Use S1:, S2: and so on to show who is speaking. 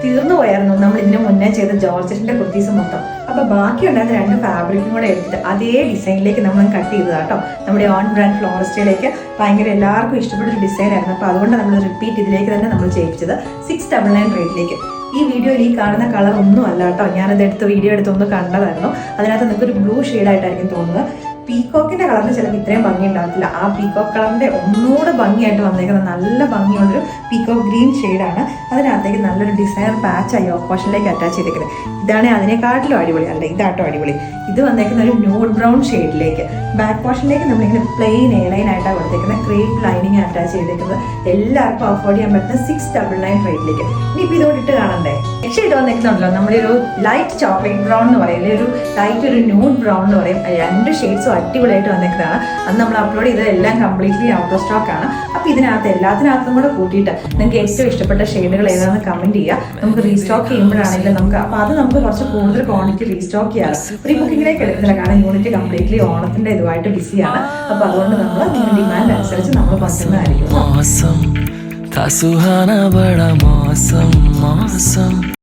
S1: തീർന്നു പോയായിരുന്നു നമ്മൾ ഇതിന് മുന്നേ ചെയ്ത ജോർജറ്റിന്റെ കുർത്തീസ് മൊത്തം. അപ്പൊ ബാക്കിയുണ്ടായിരുന്ന 2 ഫാബ്രിക്കും കൂടെ എടുത്തിട്ട് അതേ ഡിസൈനിലേക്ക് നമ്മൾ കട്ട് ചെയ്തതാ കേട്ടോ. നമ്മുടെ ഓൺ ബ്രാൻഡ് ഫ്ലോറിസ്റ്റയിലേക്ക് ഭയങ്കര എല്ലാവർക്കും ഇഷ്ടപ്പെട്ട ഒരു ഡിസൈൻ ആയിരുന്നു. അപ്പൊ അതുകൊണ്ട് നമ്മൾ റിപ്പീറ്റ് ഇതിലേക്ക് തന്നെ നമ്മൾ ചെയ്യിച്ചത് 699 റേറ്റിലേക്ക്. ഈ വീഡിയോയിൽ ഈ കാണുന്ന കളർ ഒന്നും അല്ല കേട്ടോ, ഞാനത് വീഡിയോ എടുത്തൊന്ന് കണ്ടതായിരുന്നു. അതിനകത്ത് നിങ്ങൾക്ക് ഒരു ബ്ലൂ ഷെയ്ഡായിട്ടായിരിക്കും തോന്നുന്നത്. പീകോക്കിന്റെ കളറിന് ചിലപ്പോൾ ഇത്രയും ഭംഗി ഉണ്ടാകത്തില്ല. ആ പീകോക്ക് കളറിന്റെ ഒന്നുകൂടെ ഭംഗിയായിട്ട് വന്നേക്കുന്നത് നല്ല ഭംഗിയുള്ളൊരു പീകോക്ക് ഗ്രീൻ ഷെയ്ഡാണ്. അതിനകത്തേക്ക് നല്ലൊരു ഡിസൈനർ പാച്ചായി യോക്ക് പോർഷനിലേക്ക് അറ്റാച്ച് ചെയ്തേക്കുന്നത്. ഇതാണ് അതിനെക്കാട്ടിലും അടിപൊളി, അല്ല ഇതാട്ടോ അടിപൊളി. ഇത് വന്നേക്കുന്ന ഒരു ന്യൂഡ് ബ്രൗൺ ഷെയ്ഡിലേക്ക്. ബാക്ക് പോർഷനിലേക്ക് നമ്മളിങ്ങനെ പ്ലെയിൻ എയർലൈൻ ആയിട്ടാണ് കൊടുത്തേക്കുന്നത്. ക്രേപ്പ് ലൈനിങ് അറ്റാച്ച് ചെയ്തേക്കുന്നത്. എല്ലാവർക്കും അഫോർഡ് ചെയ്യാൻ പറ്റുന്ന 699 റേറ്റിലേക്ക്. ഇനിയിപ്പോൾ ഇതോടെ ഇട്ട് കാണണ്ടേ. നെക്സ്റ്റ് ഇട്ട് വന്നേക്കുന്നുണ്ടല്ലോ നമ്മളൊരു ലൈറ്റ് ചോക്ലേറ്റ് ബ്രൗൺ എന്ന് പറയും, അല്ലെങ്കിൽ ഒരു ലൈറ്റ് ഒരു ന്യൂഡ് ബ്രൗൺ എന്ന് പറയും. 2 ഷെയ്ഡ്സും അടിപൊളിയായിട്ട് വന്നേക്കുന്നതാണ്. അത് നമ്മൾ അപ്ലോഡ് ചെയ്തത് എല്ലാം കംപ്ലീറ്റ്ലി ഔട്ട് ഓഫ് സ്റ്റോക്ക് ആണ്. അപ്പോൾ ഇതിനകത്ത് എല്ലാത്തിനകത്തും കൂടെ കൂട്ടിയിട്ട് നിങ്ങൾക്ക് ഏറ്റവും ഇഷ്ടപ്പെട്ട ഷെയ്ഡുകൾ ഏതാണെന്ന് കമന്റ് ചെയ്യുക. നമുക്ക് റീസ്റ്റോക്ക് ചെയ്യുമ്പോഴാണെങ്കിലും നമുക്ക് കുറച്ച് കൂടുതൽ ക്വാണ്ടിറ്റി റീസ്റ്റോക്ക് ചെയ്യാം. പ്രീ ബുക്കിങ്ങിലേക്ക് എടുക്കുന്നില്ല, കാരണം യൂണിറ്റ് കംപ്ലീറ്റ്ലി ഓണത്തിന്റെ ഇതുമായിട്ട് ബിസിയാണ്. അപ്പോൾ അതുകൊണ്ട് നമ്മൾ ഡിമാൻഡ് അനുസരിച്ച് നമ്മൾ പറ്റുന്നതായിരിക്കും.